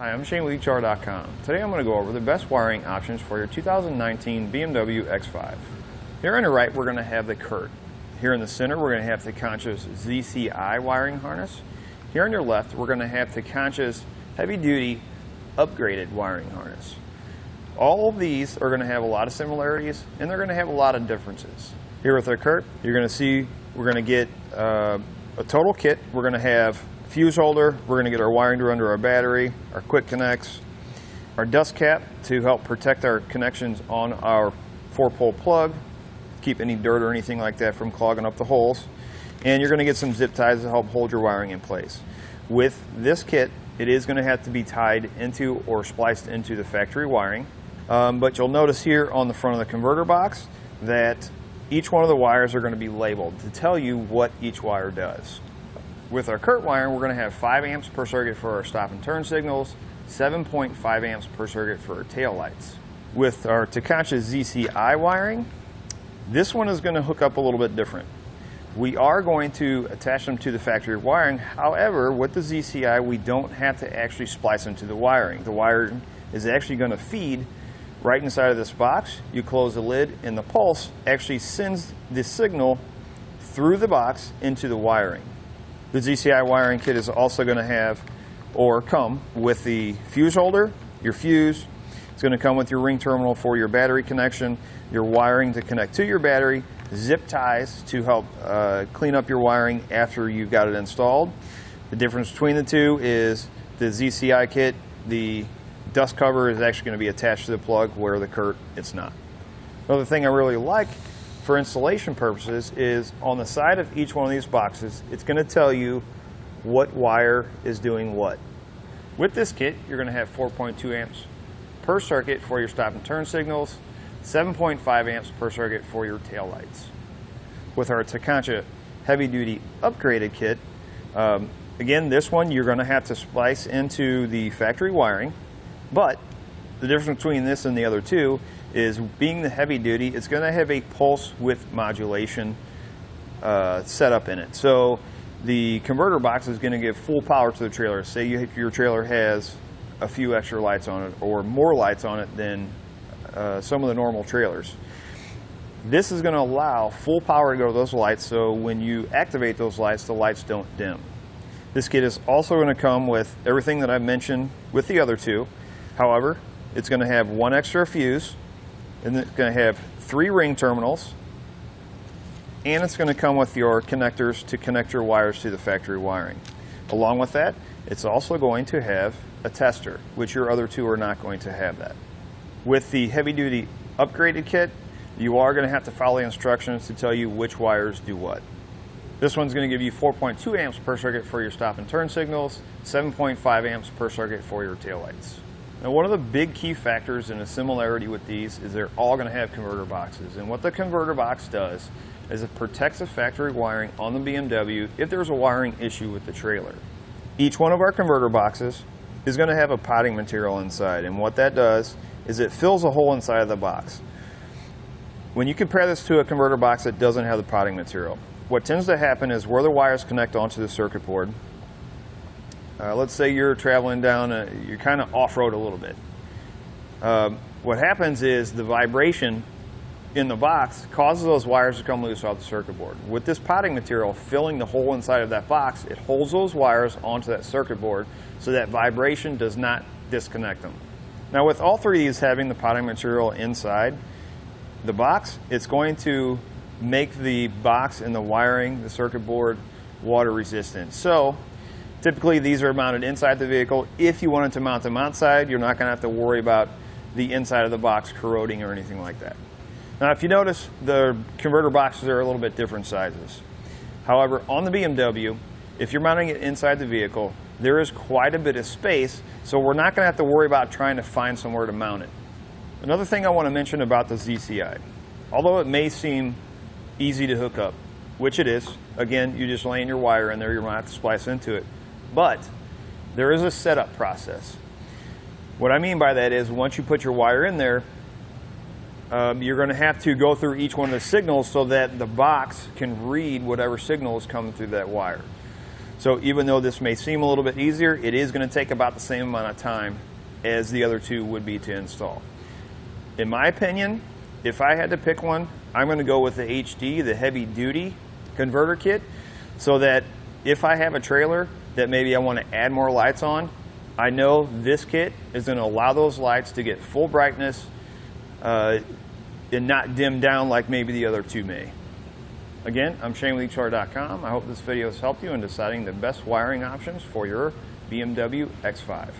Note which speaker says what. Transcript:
Speaker 1: Hi, I'm Shane with etrailer.com. Today I'm going to go over the best wiring options for your 2019 BMW X5. Here on the right we're going to have the Curt. Here in the center we're going to have Tekonsha's ZCI wiring harness. Here on your left we're going to have Tekonsha's heavy duty upgraded wiring harness. All of these are going to have a lot of similarities and they're going to have a lot of differences. Here with our Curt you're going to see we're going to get a total kit. We're going to have fuse holder, we're going to get our wiring to run to our battery, our quick connects, our dust cap to help protect our connections on our 4-pole plug, keep any dirt or anything like that from clogging up the holes, and you're going to get some zip ties to help hold your wiring in place. With this kit, it is going to have to be tied into or spliced into the factory wiring, but you'll notice here on the front of the converter box that each one of the wires are going to be labeled to tell you what each wire does. With our Curt wiring, we're going to have 5 amps per circuit for our stop and turn signals, 7.5 amps per circuit for our tail lights. With our Tekonsha ZCI wiring, this one is going to hook up a little bit different. We are going to attach them to the factory wiring. However, with the ZCI, we don't have to actually splice them to the wiring. The wiring is actually going to feed right inside of this box. You close the lid and the pulse actually sends the signal through the box into the wiring. The ZCI wiring kit is also going to have or come with the fuse holder, your fuse. It's going to come with your ring terminal for your battery connection, your wiring to connect to your battery, zip ties to help clean up your wiring after you've got it installed. The difference between the two is the ZCI kit, the dust cover is actually going to be attached to the plug, where the Curt, it's not. Another thing I really like for installation purposes is on the side of each one of these boxes, it's going to tell you what wire is doing what. With this kit, you're going to have 4.2 amps per circuit for your stop and turn signals, 7.5 amps per circuit for your tail lights. With our Tekonsha heavy duty upgraded kit, again, this one you're going to have to splice into the factory wiring, but the difference between this and the other two is, being the heavy duty, it's going to have a pulse width modulation setup in it. So the converter box is going to give full power to the trailer. Say your trailer has a few extra lights on it or more lights on it than some of the normal trailers. This is going to allow full power to go to those lights, so when you activate those lights, the lights don't dim. This kit is also going to come with everything that I've mentioned with the other two. However, it's going to have one extra fuse, and it's going to have 3 ring terminals, and it's going to come with your connectors to connect your wires to the factory wiring. Along with that, it's also going to have a tester, which your other two are not going to have that. With the heavy-duty upgraded kit, you are going to have to follow the instructions to tell you which wires do what. This one's going to give you 4.2 amps per circuit for your stop and turn signals, 7.5 amps per circuit for your taillights. Now, one of the big key factors in a similarity with these is they're all going to have converter boxes. And what the converter box does is it protects the factory wiring on the BMW if there's a wiring issue with the trailer. Each one of our converter boxes is going to have a potting material inside. And what that does is it fills a hole inside of the box. When you compare this to a converter box that doesn't have the potting material, what tends to happen is where the wires connect onto the circuit board, let's say you're traveling down, you're kind of off-road a little bit. What happens is the vibration in the box causes those wires to come loose off the circuit board. With this potting material filling the hole inside of that box, it holds those wires onto that circuit board so that vibration does not disconnect them. Now, with all 3 of these having the potting material inside the box, it's going to make the box and the wiring, the circuit board, water resistant. So typically these are mounted inside the vehicle. If you wanted to mount them outside, you're not going to have to worry about the inside of the box corroding or anything like that. Now, if you notice, the converter boxes are a little bit different sizes. However, on the BMW, if you're mounting it inside the vehicle, there is quite a bit of space, so we're not going to have to worry about trying to find somewhere to mount it. Another thing I want to mention about the ZCI, although it may seem easy to hook up, which it is, again, you just laying your wire in there, you don't have to splice into it, but there is a setup process. What I mean by that is, once you put your wire in there, you're going to have to go through each one of the signals so that the box can read whatever signal is coming through that wire. So even though this may seem a little bit easier, it is going to take about the same amount of time as the other two would be to install. In my opinion, if I had to pick one, I'm going to go with the HD, the heavy duty converter kit, so that if I have a trailer that maybe I want to add more lights on, I know this kit is going to allow those lights to get full brightness and not dim down like maybe the other two may. Again, I'm Shane with etrailer.com. I hope this video has helped you in deciding the best wiring options for your BMW X5.